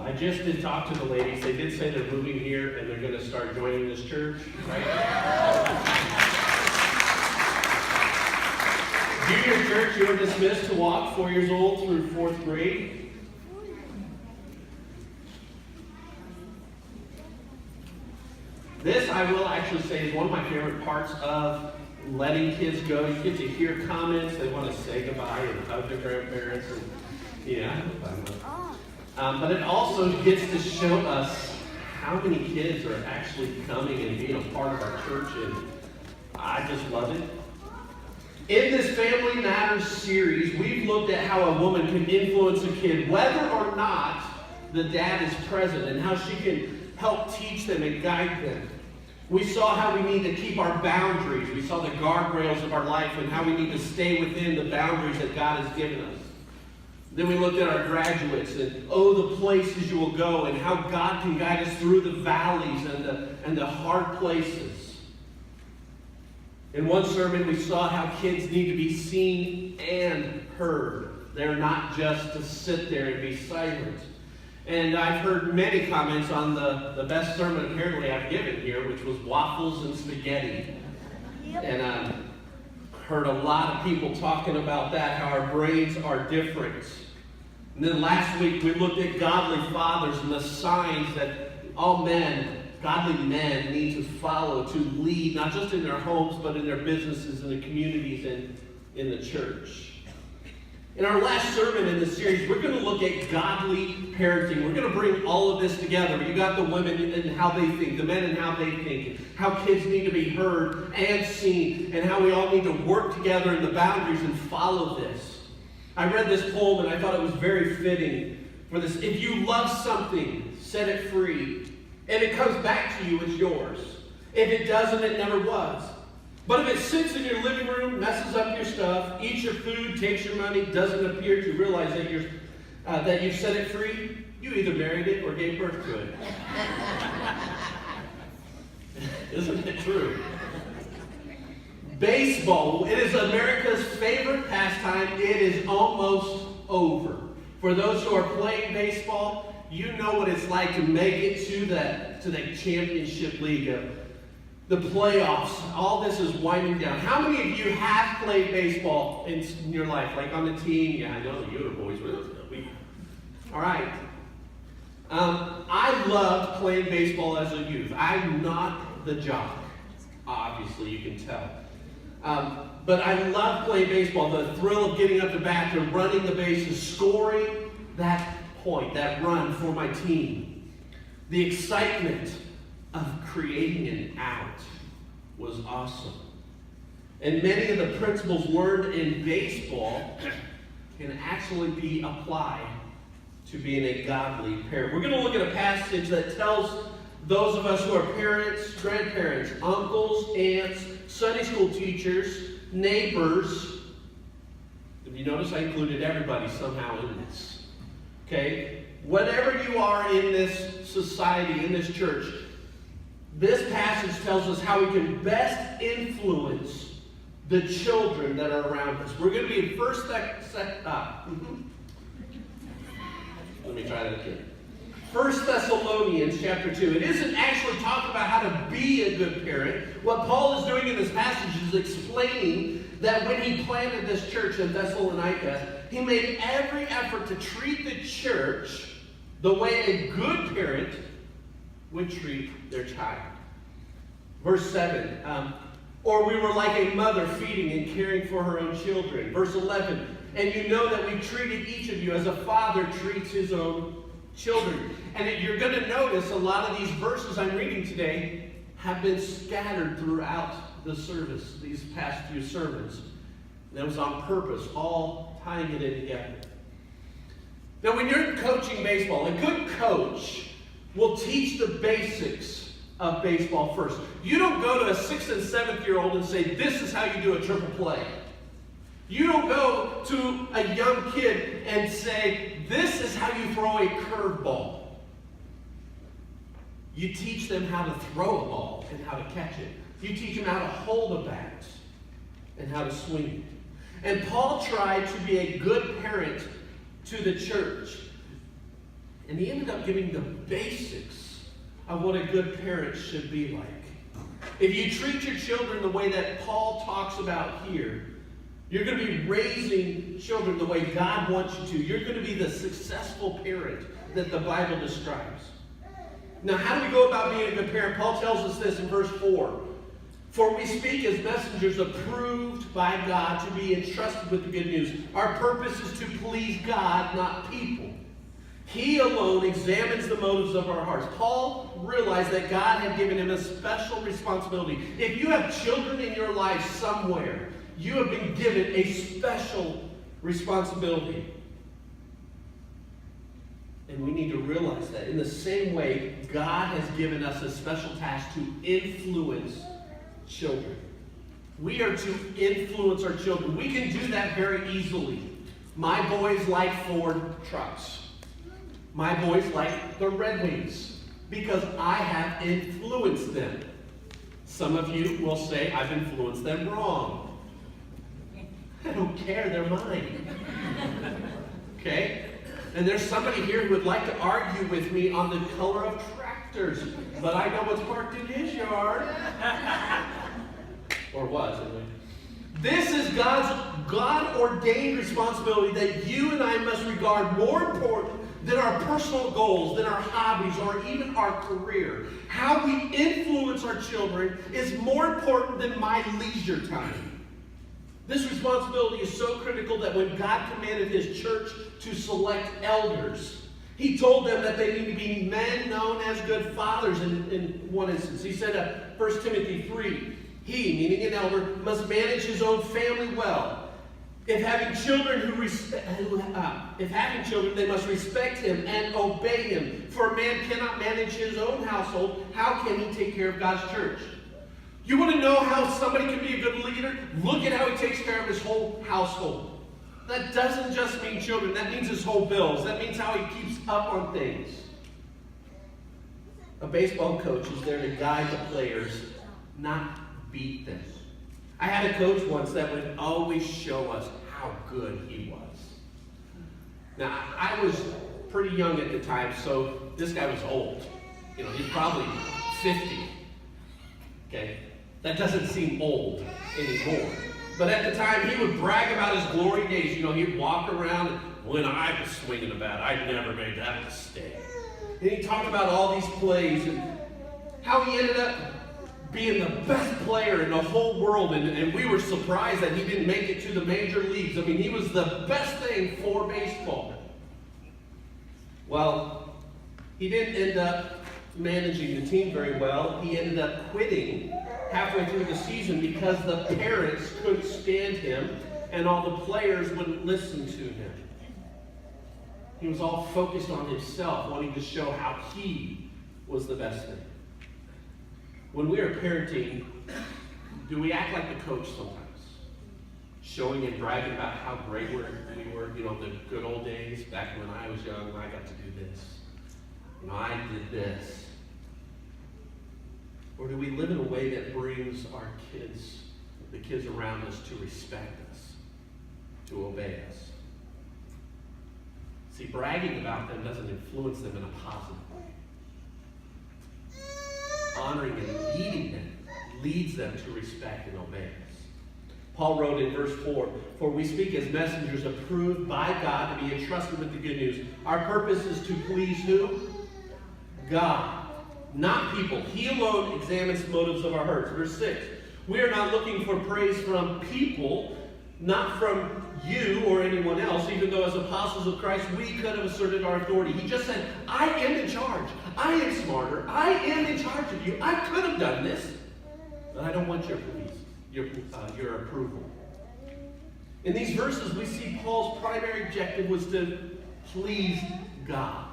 I just did talk to the ladies. They did say they're moving here and they're going to start joining this church, right? Junior church, you are dismissed to walk 4 years old through 4th grade. This, I will actually say, is one of my favorite parts of letting kids go. You get to hear comments. They want to say goodbye and hug their grandparents. But it also gets to show us how many kids are actually coming and being a part of our church, and I just love it. In this Family Matters series, we've looked at how a woman can influence a kid, whether or not the dad is present, and how she can help teach them and guide them. We saw how we need to keep our boundaries. We saw the guardrails of our life and how we need to stay within the boundaries that God has given us. Then we looked at our graduates and, the places you will go, and how God can guide us through the valleys and the hard places. In one sermon, we saw how kids need to be seen and heard. They're not just to sit there and be silent. And I've heard many comments on the best sermon apparently I've given here, which was waffles and spaghetti. Yep. And heard a lot of people talking about that, how our brains are different. And then last week we looked at godly fathers and the signs that all men, godly men, need to follow to lead, not just in their homes, but in their businesses, in the communities, and in the church. In our last sermon in this series, we're going to look at godly parenting. We're going to bring all of this together. You got the women and how they think, the men and how they think, how kids need to be heard and seen, and how we all need to work together in the boundaries and follow this. I read this poem and I thought it was very fitting for this. If you love something, set it free. And it comes back to you, it's yours. If it doesn't, it never was. But if it sits in your living room, messes up your stuff, eats your food, takes your money, doesn't appear to realize that you've set it free, you either married it or gave birth to it. Isn't it true? Baseball, it is America's favorite pastime. It is almost over. For those who are playing baseball, you know what it's like to make it to the championship league. The playoffs, all this is winding down. How many of you have played baseball in your life? Like on the team? Yeah, I know the Yoder boys were. All right. I loved playing baseball as a youth. I'm not the jock. Obviously, you can tell. But I loved playing baseball. The thrill of getting up to bat, and running the bases, scoring that point, that run for my team. The excitement of creating an out was awesome. And many of the principles learned in baseball can actually be applied to being a godly parent. We're going to look at a passage that tells those of us who are parents, grandparents, uncles, aunts, Sunday school teachers, neighbors. If you notice, I included everybody somehow in this. Okay? Whatever you are in this society, in this church, this passage tells us how we can best influence the children that are around us. We're going to be in Let me try that again. 1 Thessalonians chapter 2. It isn't actually talking about how to be a good parent. What Paul is doing in this passage is explaining that when he planted this church in Thessalonica, he made every effort to treat the church the way a good parent would treat their child. Verse 7, or we were like a mother feeding and caring for her own children. Verse 11, and you know that we treated each of you as a father treats his own children. And you're going to notice a lot of these verses I'm reading today have been scattered throughout the service, these past few sermons. That was on purpose, all tying it in together. Now, when you're coaching baseball, a good coach will teach the basics of baseball first. You don't go to a 6th and 7th year old and say, this is how you do a triple play. You don't go to a young kid and say, this is how you throw a curveball. You teach them how to throw a ball and how to catch it. You teach them how to hold a bat and how to swing it. And Paul tried to be a good parent to the church. And he ended up giving the basics of what a good parent should be like. If you treat your children the way that Paul talks about here, you're going to be raising children the way God wants you to. You're going to be the successful parent that the Bible describes. Now, how do we go about being a good parent? Paul tells us this in verse 4. For we speak as messengers approved by God to be entrusted with the good news. Our purpose is to please God, not people. He alone examines the motives of our hearts. Paul realized that God had given him a special responsibility. If you have children in your life somewhere, you have been given a special responsibility. And we need to realize that. In the same way, God has given us a special task to influence children. We are to influence our children. We can do that very easily. My boys like Ford trucks. My boys like the Red Wings because I have influenced them. Some of you will say I've influenced them wrong. I don't care, they're mine. Okay? And there's somebody here who would like to argue with me on the color of tractors, but I know what's parked in his yard. Or was, anyway. This is God's God-ordained responsibility that you and I must regard more important than our personal goals, than our hobbies, or even our career. How we influence our children is more important than my leisure time. This responsibility is so critical that when God commanded his church to select elders, he told them that they need to be men known as good fathers in one instance. He said 1 Timothy 3, he, meaning an elder, must manage his own family well. If having children, they must respect him and obey him. For a man cannot manage his own household. How can he take care of God's church? You want to know how somebody can be a good leader? Look at how he takes care of his whole household. That doesn't just mean children. That means his whole bills. That means how he keeps up on things. A baseball coach is there to guide the players, not beat them. I had a coach once that would always show us how good he was. Now, I was pretty young at the time, so this guy was old. You know, he's probably 50. Okay? That doesn't seem old anymore. But at the time, he would brag about his glory days. You know, he'd walk around, and when I was swinging the bat, I never made that mistake. And he'd talk about all these plays and how he ended up being the best player in the whole world, and we were surprised that he didn't make it to the major leagues. I mean, he was the best thing for baseball. Well, he didn't end up managing the team very well. He ended up quitting halfway through the season because the parents couldn't stand him, and all the players wouldn't listen to him. He was all focused on himself, wanting to show how he was the best thing. When we are parenting, do we act like the coach sometimes? Showing and bragging about how great we were, you know, the good old days, back when I was young, I got to do this. You know, I did this. Or do we live in a way that brings our kids, the kids around us, to respect us, to obey us? See, bragging about them doesn't influence them in a positive way. Honoring and leading them leads them to respect and obey us. Paul wrote in verse 4, for we speak as messengers approved by God to be entrusted with the good news. Our purpose is to please who? God, not people. He alone examines the motives of our hearts. Verse 6, we are not looking for praise from people, not from you or anyone else, even though as apostles of Christ we could have asserted our authority. He just said, I am in charge. I am smarter. I am in charge of you. I could have done this, but I don't want your your approval. In these verses, we see Paul's primary objective was to please God.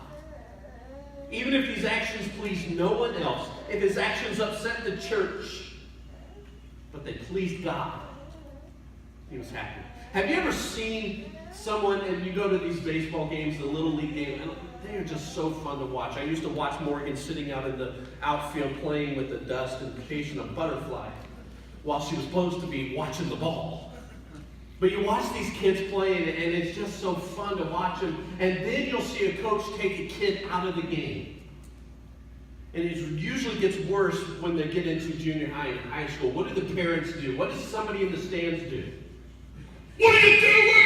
Even if these actions pleased no one else, if his actions upset the church, but they pleased God, he was happy. Have you ever seen someone, and you go to these baseball games, the Little League game, and they are just so fun to watch. I used to watch Morgan sitting out in the outfield playing with the dust and chasing a butterfly while she was supposed to be watching the ball. But you watch these kids playing, and it's just so fun to watch them. And then you'll see a coach take a kid out of the game. And it usually gets worse when they get into junior high and high school. What do the parents do? What does somebody in the stands do? What are you doing?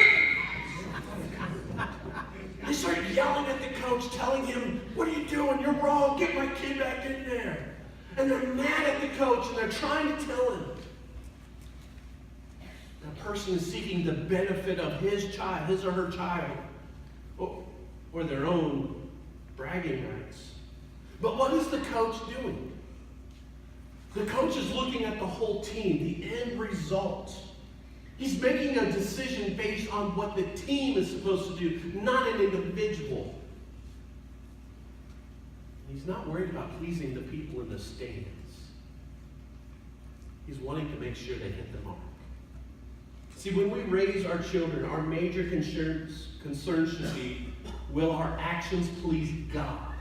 They start yelling at the coach, telling him, what are you doing? You're wrong. Get my kid back in there. And they're mad at the coach, and they're trying to tell him. That person is seeking the benefit of his child, his or her child, or their own bragging rights. But what is the coach doing? The coach is looking at the whole team, the end result. He's making a decision based on what the team is supposed to do, not an individual. He's not worried about pleasing the people in the stands. He's wanting to make sure they hit the mark. See, when we raise our children, our major concerns should be, will our actions please God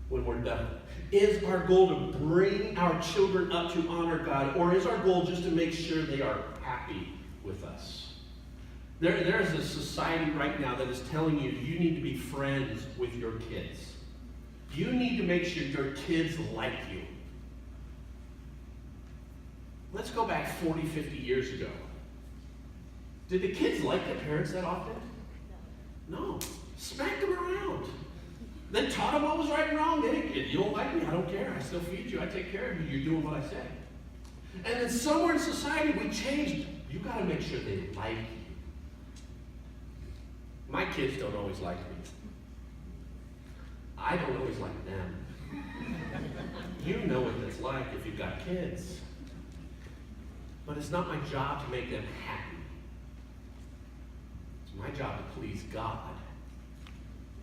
when we're done? Is our goal to bring our children up to honor God, or is our goal just to make sure they are happy with us? There's a society right now that is telling you you need to be friends with your kids. You need to make sure your kids like you. Let's go back 40, 50 years ago. Did the kids like their parents that often? No. Smacked them around. They taught them what was right and wrong. You don't like me, I don't care. I still feed you. I take care of you. You're doing what I say. And then somewhere in society, we changed. You got to make sure they like you. My kids don't always like me. I don't always like them. You know what it's like if you've got kids. But it's not my job to make them happy. It's my job to please God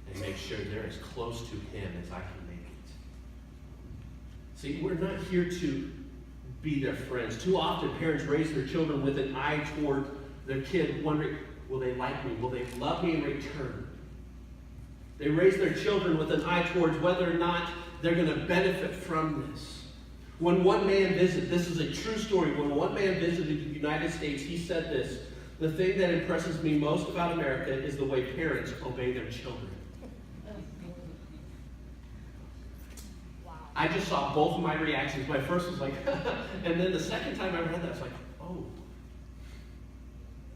and make sure they're as close to Him as I can make it. See, we're not here to be their friends. Too often, parents raise their children with an eye toward their kid, wondering, will they like me? Will they love me in return? They raise their children with an eye towards whether or not they're going to benefit from this. When one man visited, this is a true story, when one man visited the United States, he said this: the thing that impresses me most about America is the way parents obey their children. Wow. I just saw both of my reactions. My first was like, and then the second time I read that, I was like, oh,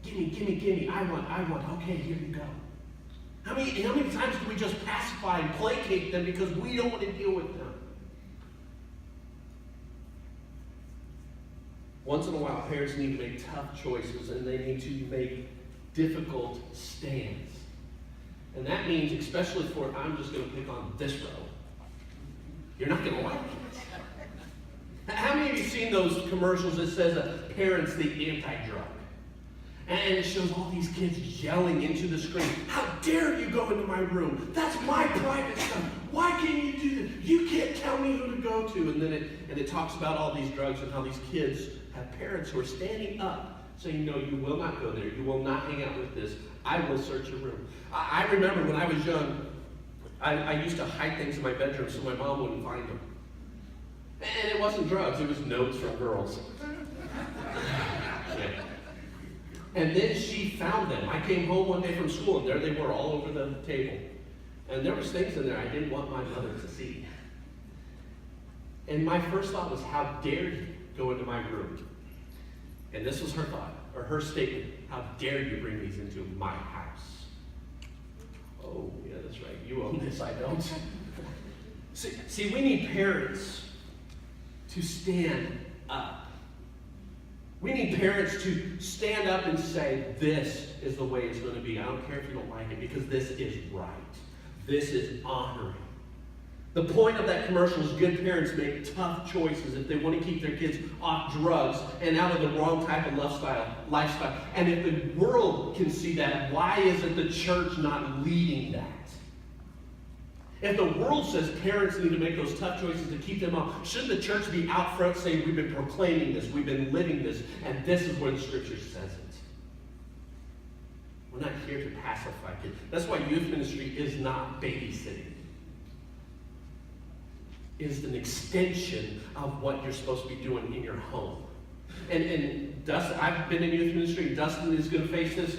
gimme, I want, okay, here you go. How many times do we just pacify and placate them because we don't want to deal with them? Once in a while, parents need to make tough choices, and they need to make difficult stands. And that means, especially for, I'm just going to pick on this row, you're not going to like it. How many of you seen those commercials that says parents the anti-drug? And it shows all these kids yelling into the screen, how dare you go into my room? That's my private stuff. Why can't you do this? You can't tell me who to go to. And then it talks about all these drugs and how these kids have parents who are standing up saying, no, you will not go there. You will not hang out with this. I will search your room. I remember when I was young, I used to hide things in my bedroom so my mom wouldn't find them. And it wasn't drugs, it was notes from girls. Yeah. And then she found them. I came home one day from school, and there they were all over the table. And there was things in there I didn't want my mother to see. And my first thought was, how dare you go into my room? And this was her thought, or her statement: how dare you bring these into my house? Oh, yeah, that's right. You own this, I don't. See, we need parents to stand up. We need parents to stand up and say, this is the way it's going to be. I don't care if you don't like it, because this is right. This is honoring. The point of that commercial is good parents make tough choices if they want to keep their kids off drugs and out of the wrong type of lifestyle. And if the world can see that, why isn't the church not leading that? If the world says parents need to make those tough choices to keep them off, shouldn't the church be out front saying, we've been proclaiming this, we've been living this, and this is where the Scripture says it? We're not here to pacify kids. That's why youth ministry is not babysitting. It is an extension of what you're supposed to be doing in your home. And Dustin, I've been in youth ministry, Dustin is going to face this.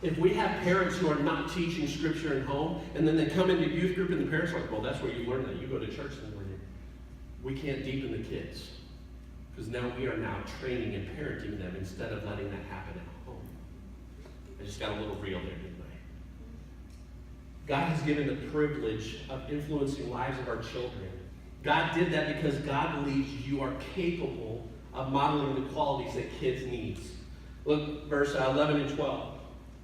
If we have parents who are not teaching Scripture at home, and then they come into youth group and the parents are like, well, that's where you learn that. You go to church and learn it. We can't deepen the kids. Because now we are now training and parenting them instead of letting that happen at home. I just got a little real there, didn't I? God has given the privilege of influencing lives of our children. God did that because God believes you are capable of modeling the qualities that kids need. Look, verse 11 and 12.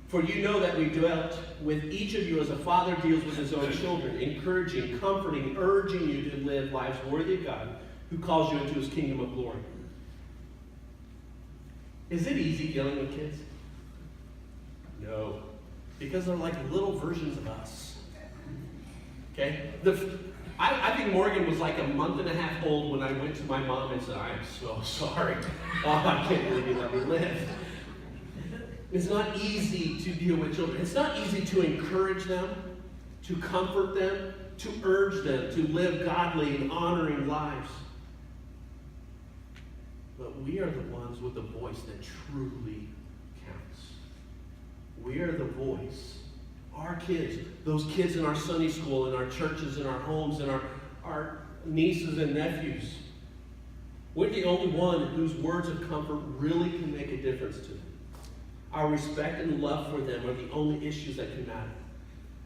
For you know that we dealt with each of you as a father deals with his own children, encouraging, comforting, urging you to live lives worthy of God, who calls you into his kingdom of glory. Is it easy dealing with kids? No. Because they're like little versions of us. Okay? I think Morgan was like a month and a half old when I went to my mom and said, I am so sorry. Oh, I can't believe you let me live. It's not easy to deal with children. It's not easy to encourage them, to comfort them, to urge them to live godly and honoring lives. But we are the ones with the voice that truly counts. We are the voice. Our kids, those kids in our Sunday school, in our churches, in our homes, in our nieces and nephews. We're the only one whose words of comfort really can make a difference to them. Our respect and love for them are the only issues that can matter.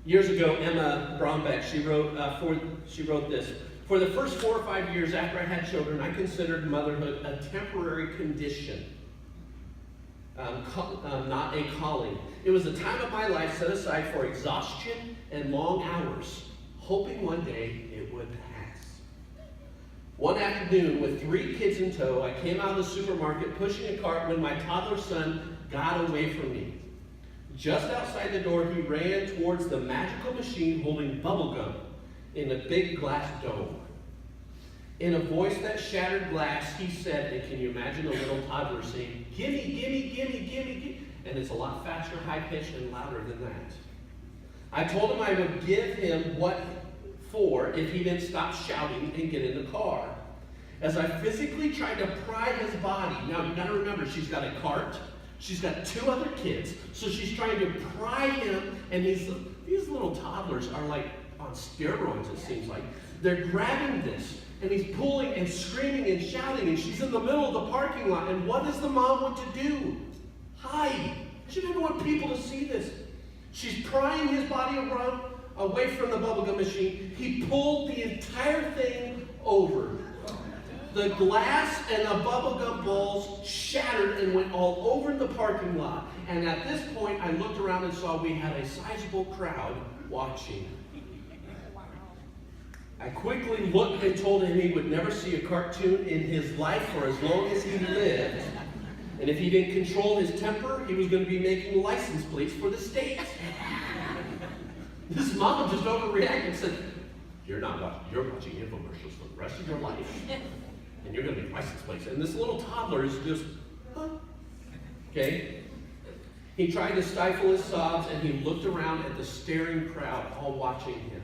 Years ago, Emma Brombeck, she wrote this. For the first 4 or 5 years after I had children, I considered motherhood a temporary condition, not a calling. It was a time of my life set aside for exhaustion and long hours, hoping one day it would pass. One afternoon, with 3 kids in tow, I came out of the supermarket pushing a cart when my toddler son got away from me. Just outside the door, he ran towards the magical machine holding bubble gum in a big glass dome. In a voice that shattered glass, he said, and can you imagine a little toddler saying, gimme, gimme, gimme, gimme, gimme? And it's a lot faster, high-pitched, and louder than that. I told him I would give him what for if he didn't stop shouting and get in the car. As I physically tried to pry his body, now you've got to remember, she's got a cart, she's got 2 other kids, so she's trying to pry him, and these little toddlers are like on steroids, it seems like. They're grabbing this, and he's pulling and screaming and shouting, and she's in the middle of the parking lot, and what does the mom want to do? Hide. She didn't want people to see this. She's prying his body around, away from the bubblegum machine. He pulled the entire thing over. The glass and the bubblegum balls shattered and went all over the parking lot. And at this point, I looked around and saw we had a sizable crowd watching. I quickly looked and told him he would never see a cartoon in his life for as long as he lived. And if he didn't control his temper, he was going to be making license plates for the state. This mom just overreacted and said, you're watching infomercials for the rest of your life. And you're going to make license plates. And this little toddler is just, huh? Okay? He tried to stifle his sobs, and he looked around at the staring crowd, all watching him.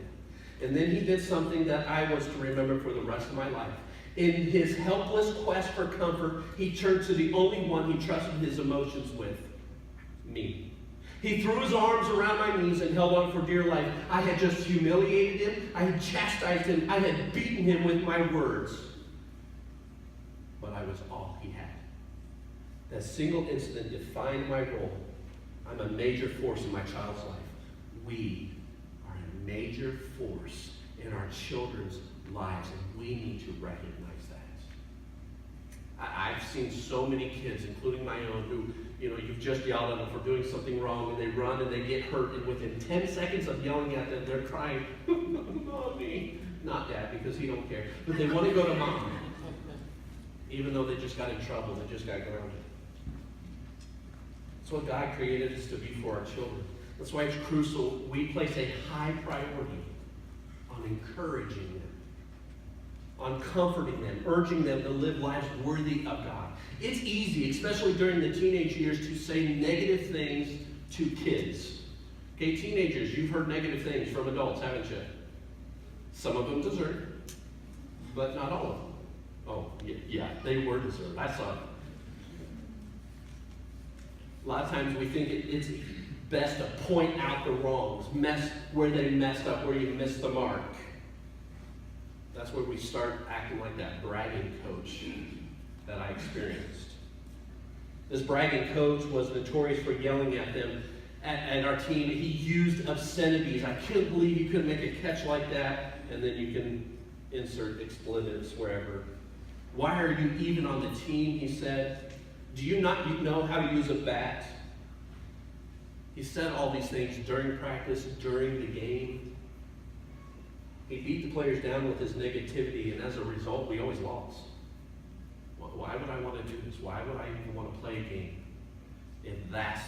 And then he did something that I was to remember for the rest of my life. In his helpless quest for comfort, he turned to the only one he trusted his emotions with, me. He threw his arms around my knees and held on for dear life. I had just humiliated him. I had chastised him. I had beaten him with my words. But I was all he had. That single incident defined my role. I'm a major force in my child's life. We are a major force in our children's lives, and we need to recognize that. I've seen so many kids, including my own, who, you've just yelled at them for doing something wrong, and they run and they get hurt, and within 10 seconds of yelling at them, they're crying, Mommy. Not Dad, because he don't care. But they want to go to Mom. Even though they just got in trouble, they just got grounded. That's what God created us to be for our children. That's why it's crucial we place a high priority on encouraging them, on comforting them, urging them to live lives worthy of God. It's easy, especially during the teenage years, to say negative things to kids. Okay, teenagers, you've heard negative things from adults, haven't you? Some of them deserved, but not all of them. Oh, yeah, they were deserved. I saw it. A lot of times we think it's best to point out the wrongs, where they messed up, where you missed the mark. That's where we start acting like that bragging coach that I experienced. This bragging coach was notorious for yelling at them, at our team. He used obscenities. I couldn't believe you couldn't make a catch like that. And then you can insert expletives wherever. Why are you even on the team, he said. Do you not know how to use a bat? He said all these things during practice, during the game. He beat the players down with his negativity, and as a result, we always lost. Why would I want to do this? Why would I even want to play a game if that's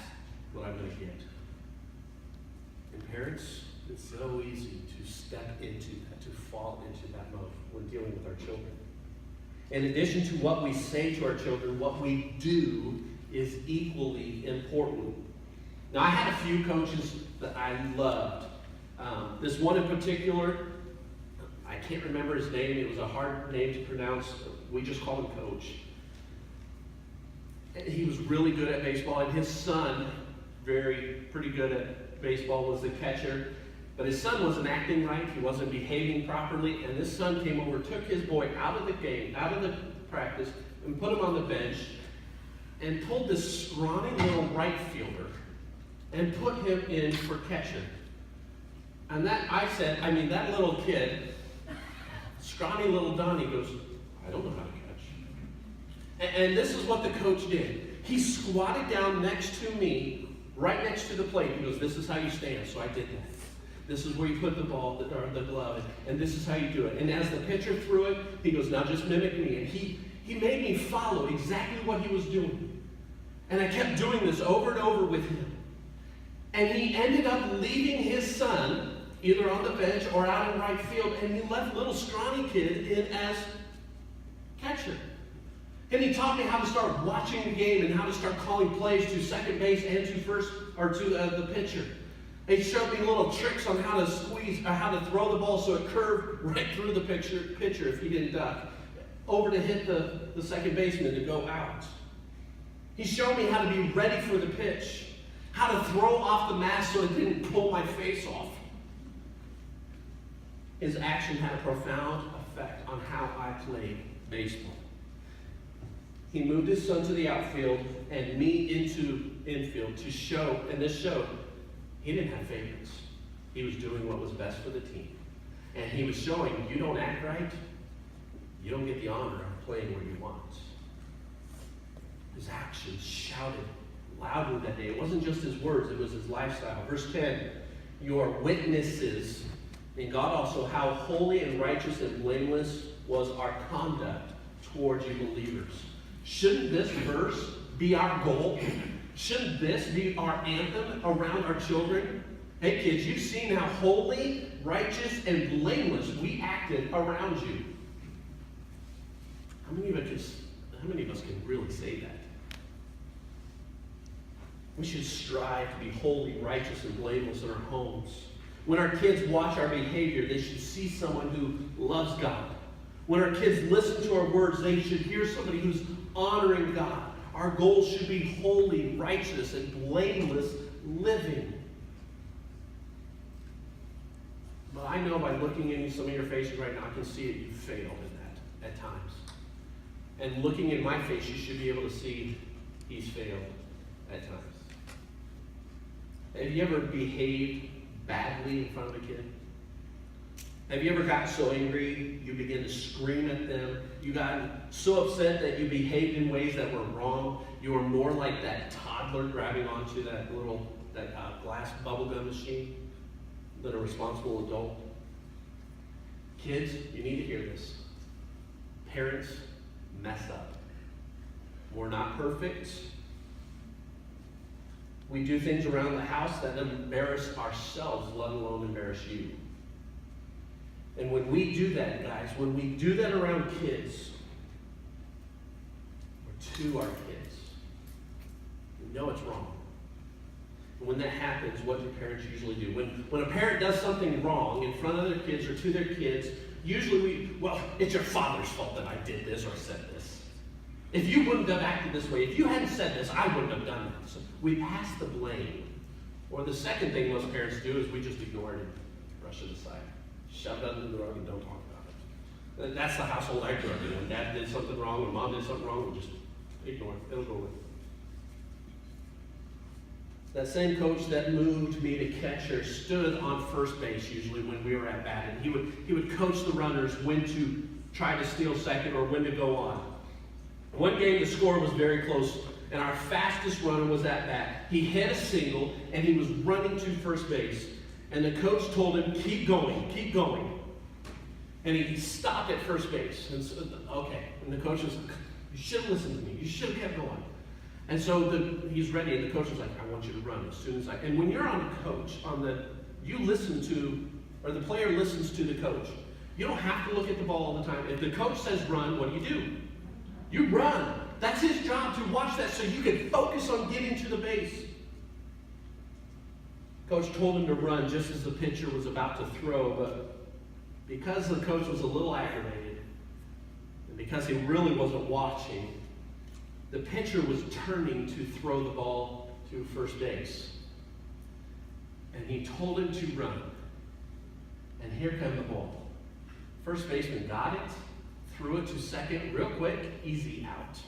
what I'm going to get? And parents, it's so easy to step into that, to fall into that mode when dealing with our children. In addition to what we say to our children, what we do is equally important. Now, I had a few coaches that I loved. This one in particular, I can't remember his name. It was a hard name to pronounce. We just called him Coach. He was really good at baseball, and his son, pretty good at baseball, was the catcher. But his son wasn't acting right. He wasn't behaving properly. And this son came over, took his boy out of the game, out of the practice, and put him on the bench, and pulled this scrawny little right fielder and put him in for catcher. And that little kid, scrawny little Donnie, goes, I don't know how to catch. And this is what the coach did. He squatted down next to me, right next to the plate. He goes, this is how you stand. So I did that. This is where you put the ball, the glove, and this is how you do it. And as the pitcher threw it, he goes, now just mimic me. And he made me follow exactly what he was doing. And I kept doing this over and over with him. And he ended up leaving his son either on the bench or out in right field, and he left little scrawny kid in as catcher. And he taught me how to start watching the game and how to start calling plays to second base and to first, or to the pitcher. He showed me little tricks on how to how to throw the ball so it curved right through the pitcher if he didn't duck, over to hit the second baseman to go out. He showed me how to be ready for the pitch, how to throw off the mask so it didn't pull my face off. His action had a profound effect on how I played baseball. He moved his son to the outfield and me into infield to show, and this showed, he didn't have favorites. He was doing what was best for the team. And he was showing, you don't act right, you don't get the honor of playing where you want. His actions shouted loudly that day. It wasn't just his words, it was his lifestyle. Verse 10, you are witnesses in God also how holy and righteous and blameless was our conduct towards you believers. Shouldn't this verse be our goal? Shouldn't this be our anthem around our children? Hey kids, you've seen how holy, righteous, and blameless we acted around you. How many of us can really say that? We should strive to be holy, righteous, and blameless in our homes. When our kids watch our behavior, they should see someone who loves God. When our kids listen to our words, they should hear somebody who's honoring God. Our goal should be holy, righteous, and blameless living. But I know by looking into some of your faces right now, I can see it, you failed in that at times. And looking in my face, you should be able to see he's failed at times. Have you ever behaved badly in front of a kid? Have you ever gotten so angry you began to scream at them? You got so upset that you behaved in ways that were wrong? You were more like that toddler grabbing onto that glass bubblegum machine than a responsible adult? Kids, you need to hear this. Parents mess up. We're not perfect. We do things around the house that embarrass ourselves, let alone embarrass you. And when we do that, guys, when we do that around kids, or to our kids, we know it's wrong. And when that happens, what do parents usually do? When a parent does something wrong in front of their kids or to their kids, usually it's your father's fault that I did this or said this. If you wouldn't have acted this way, if you hadn't said this, I wouldn't have done that. So we pass the blame. Or the second thing most parents do is we just ignore it and brush it aside. Shove it under the rug and don't talk about it. That's the household I grew up in. When dad did something wrong, when mom did something wrong, we just ignore it. It'll go away. That same coach that moved me to catcher stood on first base usually when we were at bat, and he would coach the runners when to try to steal second or when to go on. One game the score was very close, and our fastest runner was at bat. He hit a single, and he was running to first base, and the coach told him, keep going, keep going. And he stopped at first base, and so, okay. And the coach was, you should have listened to me. You should have kept going. And so he's ready, and the coach was like, I want you to run as soon as I can. And when you're on a coach, you listen to, or the player listens to the coach. You don't have to look at the ball all the time. If the coach says run, what do? You run. That's his job, to watch that so you can focus on getting to the base. Coach told him to run just as the pitcher was about to throw, but because the coach was a little aggravated, and because he really wasn't watching, the pitcher was turning to throw the ball to first base. And he told him to run. And here came the ball. First baseman got it, threw it to second real quick, easy out.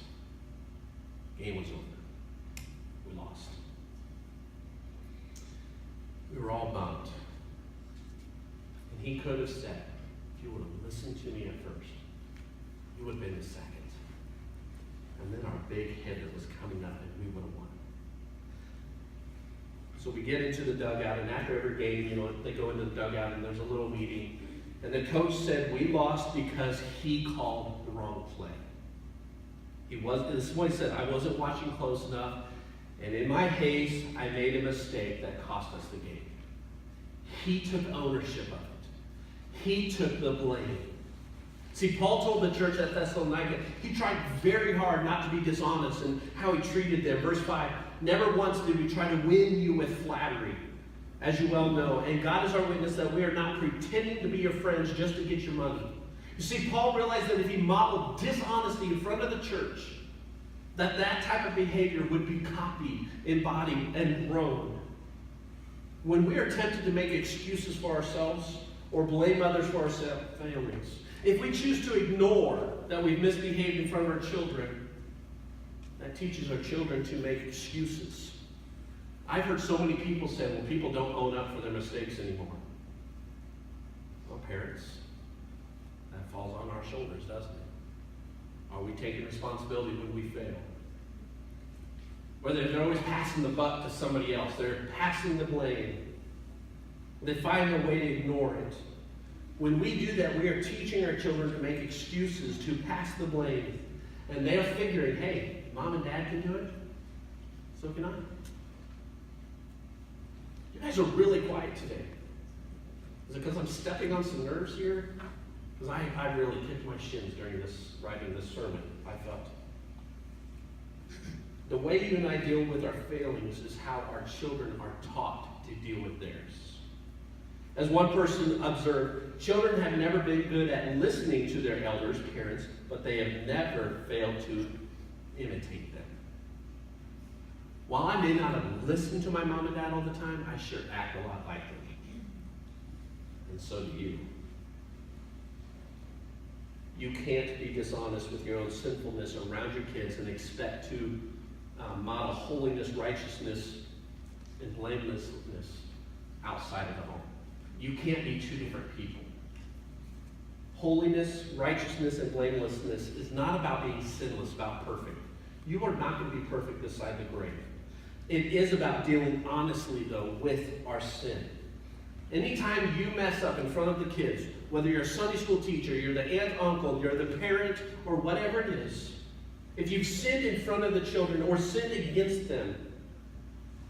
Game was over. We lost. We were all bummed. And he could have said, if you would have listened to me at first, you would have been the second. And then our big hitter was coming up, and we would have won. So we get into the dugout, and after every game, they go into the dugout, and there's a little meeting. And the coach said, we lost because he called the wrong play. This is what he said, I wasn't watching close enough, and in my haste, I made a mistake that cost us the game. He took ownership of it. He took the blame. See, Paul told the church at Thessalonica, he tried very hard not to be dishonest in how he treated them. Verse 5, never once did we try to win you with flattery, as you well know. And God is our witness that we are not pretending to be your friends just to get your money. You see, Paul realized that if he modeled dishonesty in front of the church, that type of behavior would be copied, embodied, and grown. When we are tempted to make excuses for ourselves or blame others for our failings, if we choose to ignore that we've misbehaved in front of our children, that teaches our children to make excuses. I've heard so many people say, well, people don't own up for their mistakes anymore. Well, parents, that falls on our shoulders, doesn't it? Are we taking responsibility when we fail? Whether they're always passing the buck to somebody else, they're passing the blame. They find a way to ignore it. When we do that, we are teaching our children to make excuses, to pass the blame. And they're figuring, hey, mom and dad can do it, so can I. You guys are really quiet today. Is it because I'm stepping on some nerves here? Because I really kicked my shins during writing this sermon, I felt. The way you and I deal with our failings is how our children are taught to deal with theirs. As one person observed, children have never been good at listening to their elders, parents, but they have never failed to imitate them. While I may not have listened to my mom and dad all the time, I sure act a lot like them. And so do you. You can't be dishonest with your own sinfulness around your kids and expect to model holiness, righteousness, and blamelessness outside of the home. You can't be two different people. Holiness, righteousness, and blamelessness is not about being sinless, about perfect. You are not going to be perfect this side of the grave. It is about dealing honestly, though, with our sin. Anytime you mess up in front of the kids, whether you're a Sunday school teacher, you're the aunt, uncle, you're the parent, or whatever it is, if you've sinned in front of the children or sinned against them,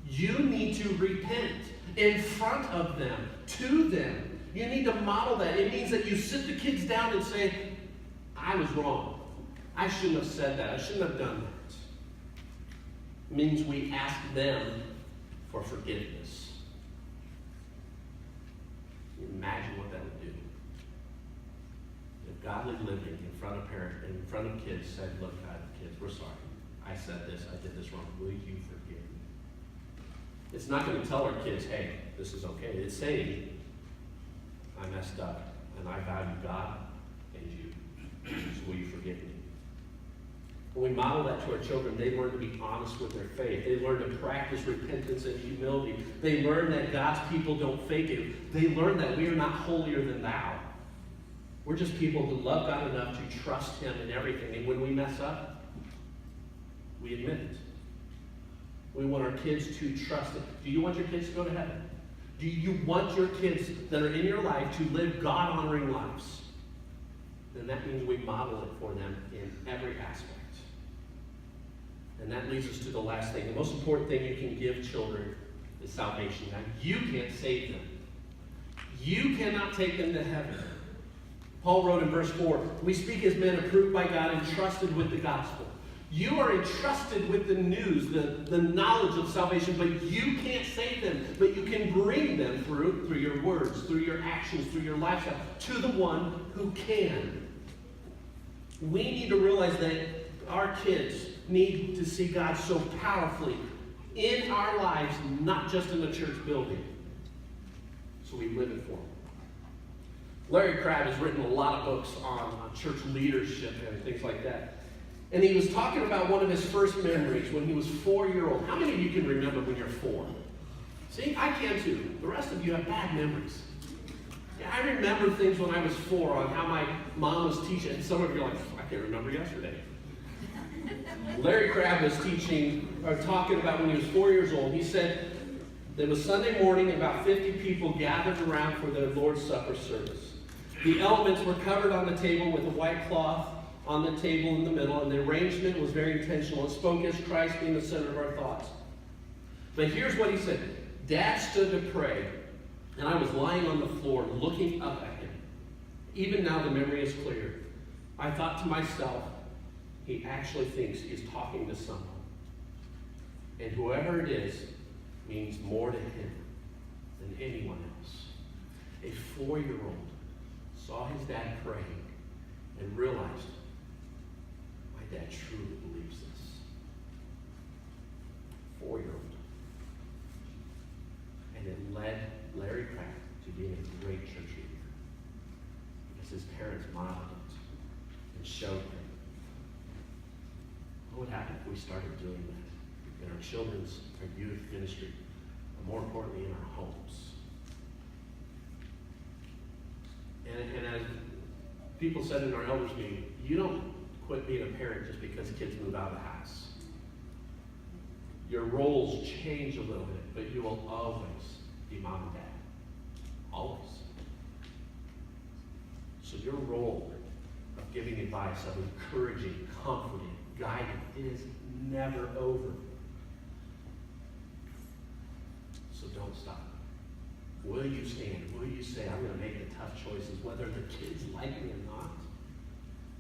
you need to repent in front of them, to them. You need to model that. It means that you sit the kids down and say, I was wrong. I shouldn't have said that. I shouldn't have done that. It means we ask them for forgiveness. Imagine what that would do. If godly living front of kids said, look, kids, we're sorry. I said this, I did this wrong. Will you forgive me? It's not going to tell our kids, hey, this is okay. It's saying, I messed up, and I value God and you. So will you forgive me? When we model that to our children, they learn to be honest with their faith. They learn to practice repentance and humility. They learn that God's people don't fake it. They learn that we are not holier than thou. We're just people who love God enough to trust Him in everything. And when we mess up, we admit it. We want our kids to trust it. Do you want your kids to go to heaven? Do you want your kids that are in your life to live God-honoring lives? Then that means we model it for them in every aspect. And that leads us to the last thing. The most important thing you can give children is salvation. Now, you can't save them. You cannot take them to heaven. Paul wrote in verse 4, we speak as men approved by God and trusted with the gospel. You are entrusted with the news, the knowledge of salvation, but you can't save them. But you can bring them through your words, through your actions, through your lifestyle, to the one who can. We need to realize that our kids need to see God so powerfully in our lives, not just in the church building. So we live it for them. Larry Crabb has written a lot of books on church leadership and things like that. And he was talking about one of his first memories when he was 4-year-old. How many of you can remember when you're 4? See, I can too. The rest of you have bad memories. Yeah, I remember things when I was 4 on how my mom was teaching. And some of you are like, I can't remember yesterday. Larry Crabb was talking about when he was 4 years old. He said, there was Sunday morning, about 50 people gathered around for their Lord's Supper service. The elements were covered on the table with a white cloth on the table in the middle, and the arrangement was very intentional. It spoke as Christ being the center of our thoughts. But here's what he said. Dad stood to pray, and I was lying on the floor looking up at him. Even now the memory is clear. I thought to myself, he actually thinks he's talking to someone. And whoever it is means more to him than anyone else. A 4-year-old saw his dad praying and realized, my dad truly believes this. 4-year-old. And it led Larry Crabb to being a great church leader. Because his parents modeled it and showed him. What would happen if we started doing that in our children's, our youth ministry, and more importantly in our homes? And as people said in our elders meeting, you don't quit being a parent just because kids move out of the house. Your roles change a little bit, but you will always be mom and dad. Always. So your role of giving advice, of encouraging, comforting, guiding is never over. So don't stop. Will you stand? Will you say, I'm going to make the tough choices, whether the kids like me or not?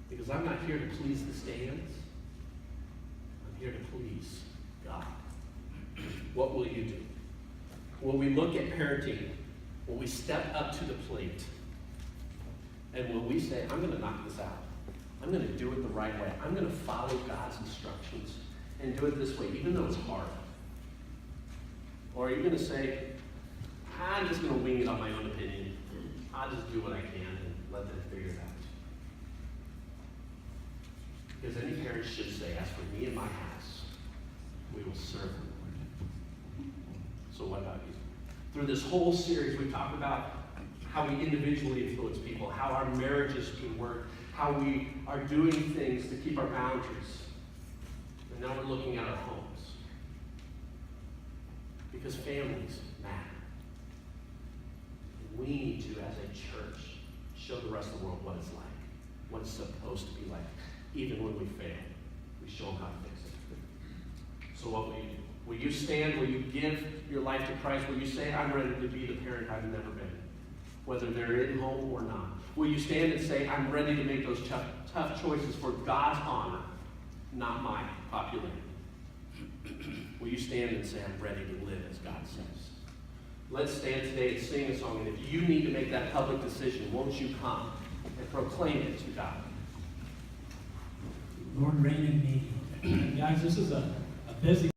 Because I'm not here to please the stands. I'm here to please God. What will you do? Will we look at parenting? Will we step up to the plate? And will we say, I'm going to knock this out. I'm going to do it the right way. I'm going to follow God's instructions and do it this way, even though it's hard. Or are you going to say, I'm just going to wing it on my own opinion. I'll just do what I can and let them figure it out. Because any parent should say, as for me and my house, we will serve the Lord. So what about you? Through this whole series, we talked about how we individually influence people, how our marriages can work, how we are doing things to keep our boundaries. And now we're looking at our homes. Because families matter. We need to, as a church, show the rest of the world what it's like, what it's supposed to be like. Even when we fail, we show them how to fix it. So what will you do? Will you stand? Will you give your life to Christ? Will you say, I'm ready to be the parent I've never been? Whether they're in home or not. Will you stand and say, I'm ready to make those tough choices for God's honor, not my popularity? Will you stand and say, I'm ready to live as God says? Let's stand today and sing a song. And if you need to make that public decision, won't you come and proclaim it to God? Lord, reign in me. Guys, this is a busy